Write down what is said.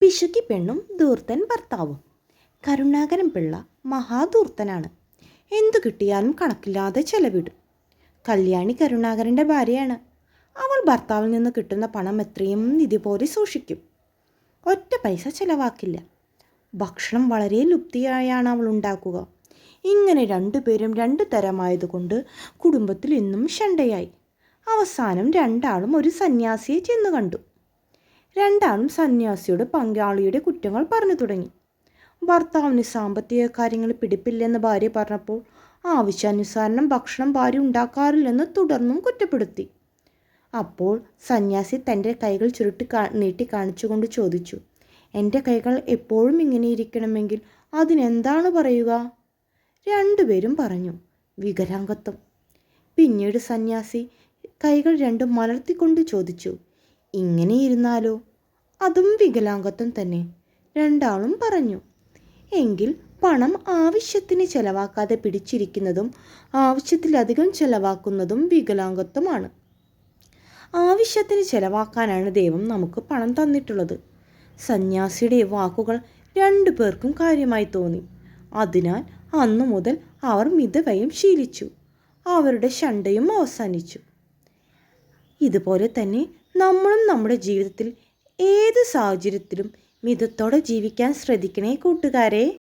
പിശുക്കി പെണ്ണും ധൂർത്തൻ ഭർത്താവും. കരുണാകരൻ പിള്ള മഹാധൂർത്തനാണ്. എന്തു കിട്ടിയാലും കണക്കില്ലാതെ ചെലവിടും. കല്യാണി കരുണാകരൻ്റെ ഭാര്യയാണ്. അവൾ ഭർത്താവിൽ നിന്ന് കിട്ടുന്ന പണം എത്രയും നിധി പോലെ സൂക്ഷിക്കും. ഒറ്റ പൈസ ചെലവാക്കില്ല. ഭക്ഷണം വളരെ ലുപ്തിയായാണ് അവൾ ഉണ്ടാക്കുക. ഇങ്ങനെ രണ്ടുപേരും രണ്ടു തരമായതുകൊണ്ട് കുടുംബത്തിൽ ഇന്നും ശണ്ടയായി. അവസാനം രണ്ടാളും ഒരു സന്യാസിയെ ചെന്നു കണ്ടു. രണ്ടാളും സന്യാസിയോട് പങ്കാളിയുടെ കുറ്റങ്ങൾ പറഞ്ഞു തുടങ്ങി. ഭർത്താവിന് സാമ്പത്തിക കാര്യങ്ങൾ പിടിപ്പില്ലെന്ന് ഭാര്യ പറഞ്ഞപ്പോൾ ആവശ്യാനുസരണം ഭക്ഷണം ഭാര്യ ഉണ്ടാക്കാറില്ലെന്ന് തുടർന്നും കുറ്റപ്പെടുത്തി. അപ്പോൾ സന്യാസി തൻ്റെ കൈകൾ നീട്ടി കാണിച്ചുകൊണ്ട് ചോദിച്ചു, എൻ്റെ കൈകൾ എപ്പോഴും ഇങ്ങനെ ഇരിക്കണമെങ്കിൽ അതിനെന്താണ് പറയുക? രണ്ടുപേരും പറഞ്ഞു, വികലാംഗത്വം. പിന്നീട് സന്യാസി കൈകൾ രണ്ടും മലർത്തിക്കൊണ്ട് ചോദിച്ചു, ഇങ്ങനെ ഇരുന്നാലോ? അതും വികലാംഗത്വം തന്നെ. രണ്ടാളും പറഞ്ഞു. എങ്കിൽ പണം ആവശ്യത്തിന് ചെലവാക്കാതെ പിടിച്ചിരിക്കുന്നതും ആവശ്യത്തിലധികം ചെലവാക്കുന്നതും വികലാംഗത്വമാണ്. ആവശ്യത്തിന് ചെലവാക്കാനാണ് ദൈവം നമുക്ക് പണം തന്നിട്ടുള്ളത്. സന്യാസിയുടെ വാക്കുകൾ രണ്ടു പേർക്കും കാര്യമായി തോന്നി. അതിനാൽ അന്നു മുതൽ അവർ മിതവ്യയം ശീലിച്ചു. അവരുടെ ശണ്ടയും അവസാനിച്ചു. ഇതുപോലെ തന്നെ നമ്മളും നമ്മുടെ ജീവിതത്തിൽ ഏത് സാഹചര്യത്തിലും മിതത്തോടെ ജീവിക്കാൻ ശ്രദ്ധിക്കണേ കൂട്ടുകാരെ.